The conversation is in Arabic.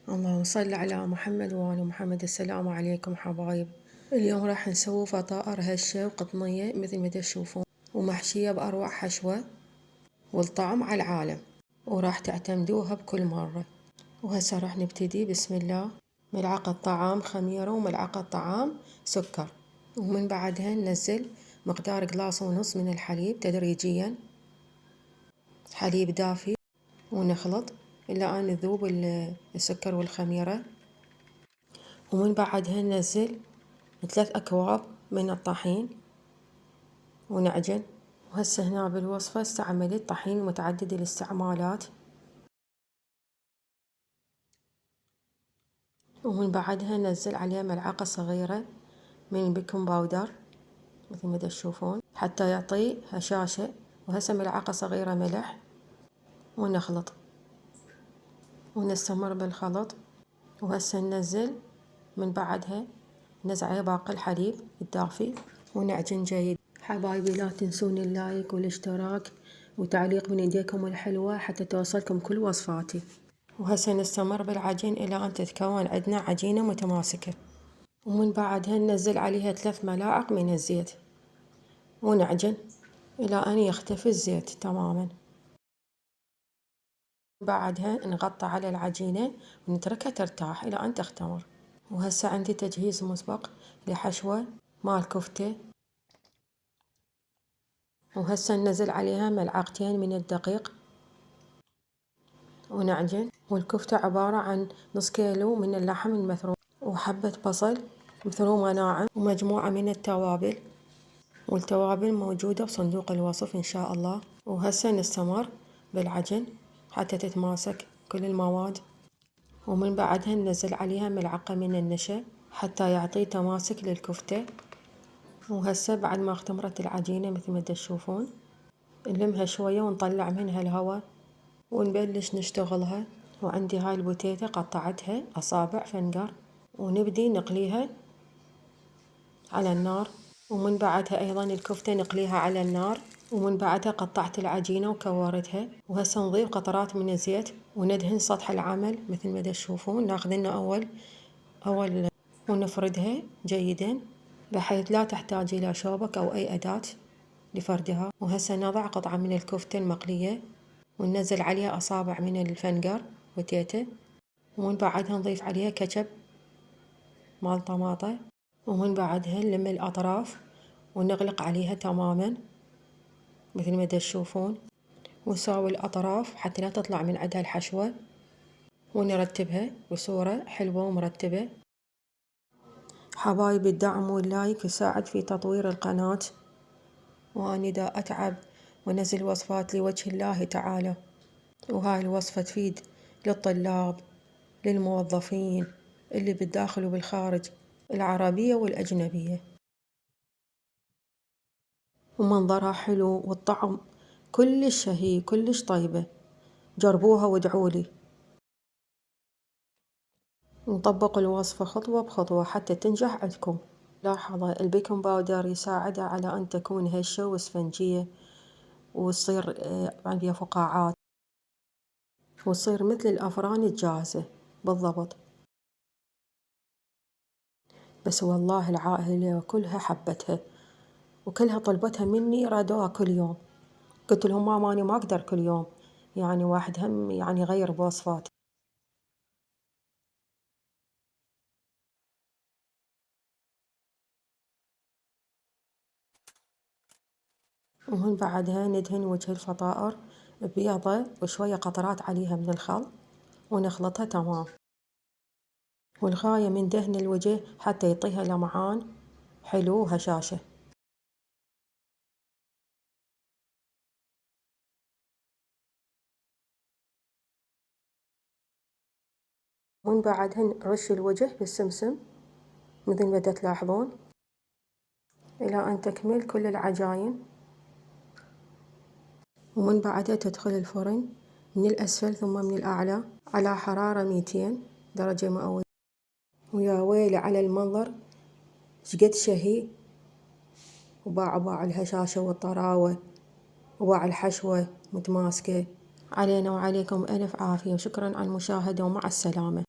اللهم صل على محمد وآل محمد. السلام عليكم حبايب. اليوم راح نسوي فطائر هشة وقطنية مثل ما تشوفون، ومحشية بأروع حشوة والطعم على العالم، وراح تعتمدوها بكل مرة. وهسه راح نبتدي. بسم الله. ملعقة طعام خميرة وملعقة طعام سكر، ومن بعدها ننزل مقدار قلاص ونص من الحليب تدريجيا، حليب دافي، ونخلط إلى أن يذوب السكر والخميرة. ومن بعدها ننزل 3 أكواب من الطحين ونعجن. وهسه هنا بالوصفة استعملت طحين متعدد الاستعمالات. ومن بعدها ننزل عليه ملعقة صغيرة من البيكنج باودر مثل ما تشوفون حتى يعطي هشاشة، وهسه ملعقة صغيرة ملح، ونخلط ونستمر بالخلط. وهسه ننزل من بعدها عليه باقي الحليب الدافي ونعجن جيد. حبايبي لا تنسون اللايك والاشتراك وتعليق من ايديكم الحلوة حتى توصلكم كل وصفاتي. وهسه نستمر بالعجين الى ان تتكون عندنا عجينة متماسكة. ومن بعدها ننزل عليها 3 ملاعق من الزيت ونعجن الى ان يختفي الزيت تماما. بعدها نغطي على العجينة ونتركها ترتاح الى ان تختمر. وهسه عندي تجهيز مسبق لحشوة مال كفتة. وهسه ننزل عليها ملعقتين من الدقيق ونعجن. والكفتة عبارة عن نص كيلو من اللحم المفروم، وحبة بصل مفرومة ناعم، ومجموعة من التوابل، والتوابل موجودة بصندوق الوصف إن شاء الله. وهسه نستمر بالعجن حتى تتماسك كل المواد. ومن بعدها ننزل عليها ملعقة من النشا حتى يعطي تماسك للكفتة. وهسه بعد ما اختمرت العجينة مثل ما تشوفون نلمها شوية ونطلع منها الهواء ونبلش نشتغلها. وعندي هاي البوتيتة قطعتها أصابع فنجر، ونبدي نقليها على النار. ومن بعدها أيضا الكفتة نقليها على النار. ومن بعدها قطعت العجينة وكورتها. وهسه نضيف قطرات من الزيت وندهن سطح العمل مثل ما تشوفون. ناخذ لنا أول ونفردها جيدا بحيث لا تحتاج إلى شوبك أو أي أداة لفردها. وهسه نضع قطعة من الكفتة المقلية وننزل عليها أصابع من الفنجر بوتيتة. ومن بعدها نضيف عليها كاتشب مال طماطة. ومن بعدها نلم الأطراف ونغلق عليها تماما مثل ما تشوفون، ونساوي الأطراف حتى لا تطلع من عندها الحشوة، ونرتبها بصورة حلوة ومرتبة. حبايبي الدعم واللايك يساعد في تطوير القناة، وأنا دا أتعب ونزل وصفات لوجه الله تعالى. وهاي الوصفة تفيد للطلاب، للموظفين اللي بالداخل وبالخارج، العربية والأجنبية. ومنظرها حلو والطعم كلش شهي كلش طيبة. جربوها وادعولي. نطبق الوصفة خطوة بخطوة حتى تنجح عندكم. لاحظوا البيكنج باودر يساعدها على أن تكون هشة واسفنجية، وتصير عندها فقاعات، وتصير مثل الأفران الجاهزة بالضبط. بس والله العائلة كلها حبتها وكلها طلبتها مني، رادوها كل يوم. قلت لهم ماما أنا ما أقدر كل يوم، يعني واحد هم يعني يغير بوصفات. ومن بعدها ندهن وجه الفطائر بيضة وشوية قطرات عليها من الخل ونخلطها تمام. والغاية من دهن الوجه حتى يعطيها لمعان حلو وهشاشة. ومن بعدها نرش الوجه بالسمسم مثل ما تلاحظون إلى أن تكمل كل العجاين. ومن بعدها تدخل الفرن من الأسفل ثم من الأعلى على حرارة 200 درجة مئوية. ويا ويلي على المنظر شقد شهي، وباع الهشاشة والطراوة، وباع الحشوة متماسكة. علينا وعليكم ألف عافية، وشكرا على المشاهدة ومع السلامة.